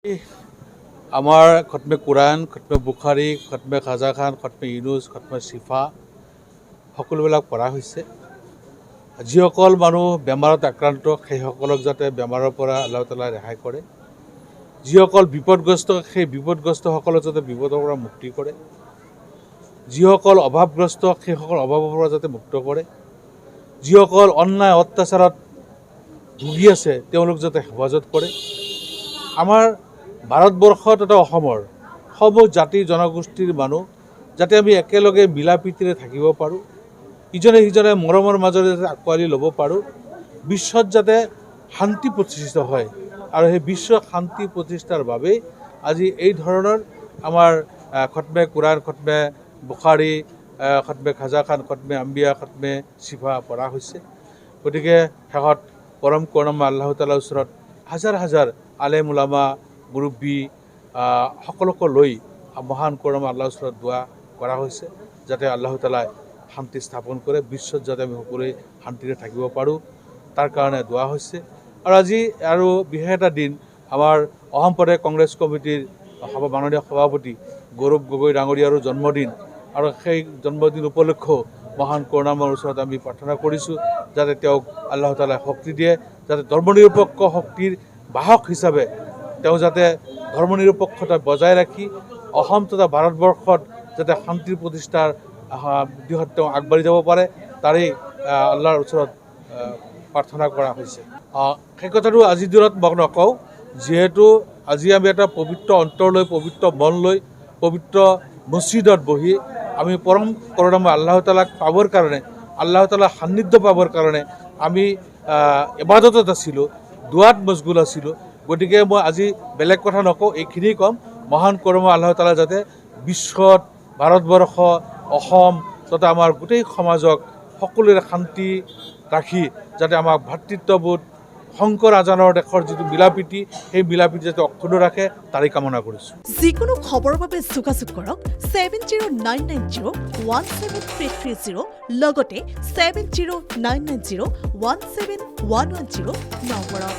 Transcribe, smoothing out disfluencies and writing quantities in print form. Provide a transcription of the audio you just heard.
আমাৰ খতমে কুৰাণ, খতমে বুখাৰী, খতমে খাজা খান, খতমে ইউনুছ, খতমে চিফা সকলোবিলাক পঢ়া হৈছে। যিসকল মানুহ বেমাৰত আক্ৰান্ত সেইসকলক যাতে বেমাৰৰ পৰা আল্লাহ তাআলাই ৰেহাই কৰে, যিসকল বিপদগ্ৰস্ত সেই বিপদগ্ৰস্তসকলক যাতে বিপদৰ পৰা মুক্তি কৰে, যিসকল অভাৱগ্ৰস্ত সেইসকল অভাৱৰ পৰা যাতে মুক্ত কৰে, যিসকল অন্যায় অত্যাচাৰত ভুগি আছে তেওঁলোক যাতে হেফাজত কৰে। আমাৰ ভাৰতবৰ্ষত এটা অসমৰ সমূহ জাতি জনগোষ্ঠীৰ মানুহ যাতে আমি একেলগে মিলা প্ৰীতিৰে থাকিব পাৰোঁ, ইজনে সিজনে মৰমৰ মাজেৰে যাতে আঁকোৱালি ল'ব পাৰোঁ, বিশ্বত যাতে শান্তি প্ৰতিষ্ঠিত হয়। আৰু সেই বিশ্ব শান্তি প্ৰতিষ্ঠাৰ বাবেই আজি এই ধৰণৰ আমাৰ খতমে কুৰাণ, খতমে বুখাৰী, খতমে খাজা খান, খতমে আম্বিয়া, খতমে চিফা পঢ়া হৈছে। গতিকে শেষত পৰম কৰুণাময় আল্লাহ তাআলাৰ ওচৰত হাজাৰ হাজাৰ আলেম উলামা মুৰব্বী সকলোকে লৈ মহান কৰুণাময় আল্লাহৰ ওচৰত দোৱা কৰা হৈছে যাতে আল্লাহ তাআলাই শান্তি স্থাপন কৰে, বিশ্বত যাতে আমি সকলোৱে শান্তিৰে থাকিব পাৰোঁ তাৰ কাৰণে দোৱা হৈছে। আৰু আজি আৰু বিশেষ এটা দিন, আমাৰ অসম প্ৰদেশ কংগ্ৰেছ কমিটিৰ মাননীয় সভাপতি গৌৰৱ গগৈ ডাঙৰীয়াৰো জন্মদিন, আৰু সেই জন্মদিন উপলক্ষেও মহান কৰুণাময়ৰ ওচৰত আমি প্ৰাৰ্থনা কৰিছোঁ যাতে তেওঁক আল্লাহ তাআলাই শক্তি দিয়ে, যাতে ধৰ্মনিৰপেক্ষ শক্তিৰ বাহক হিচাপে তেওঁ যাতে ধৰ্মনিৰপেক্ষতা বজাই ৰাখি অসম তথা ভাৰতবৰ্ষত যাতে শান্তিৰ প্ৰতিষ্ঠাৰ দিশত তেওঁ আগবাঢ়ি যাব পাৰে তাৰেই আল্লাহৰ ওচৰত প্ৰাৰ্থনা কৰা হৈছে। সেই কথাটো আজিৰ দিনত মই নকওঁ, যিহেতু আজি আমি এটা পবিত্ৰ অন্তৰ লৈ, পবিত্ৰ মন লৈ, পবিত্ৰ মছজিদত বহি আমি পৰম কৰুণাময় আল্লাহ তাআলাক পাবৰ কাৰণে, আল্লাহ তাআলাৰ সান্নিধ্য পাবৰ কাৰণে আমি ইবাদতত আছিলোঁ, দোৱাত মছগুল আছিলোঁ। গতিকে মই আজি বেলেগ কথা নকওঁ, এইখিনিয়ে ক'ম, মহান কৰুণাময় আল্লাহ তাআলা যাতে বিশ্বত ভাৰতবৰ্ষ, অসম তথা আমাৰ গোটেই সমাজক সকলোৰে শান্তি ৰাখি যাতে আমাক ভাতৃত্ববোধ শংকৰ আজানৰ দেশৰ যিটো মিলাপ্ৰীতি সেই মিলাপ্ৰীতি যাতে অক্ষুণ্ণ ৰাখে তাৰেই কামনা কৰিছোঁ। যিকোনো খবৰৰ বাবে যোগাযোগ কৰক 7099017330 লগতে 7099017110 নম্বৰত।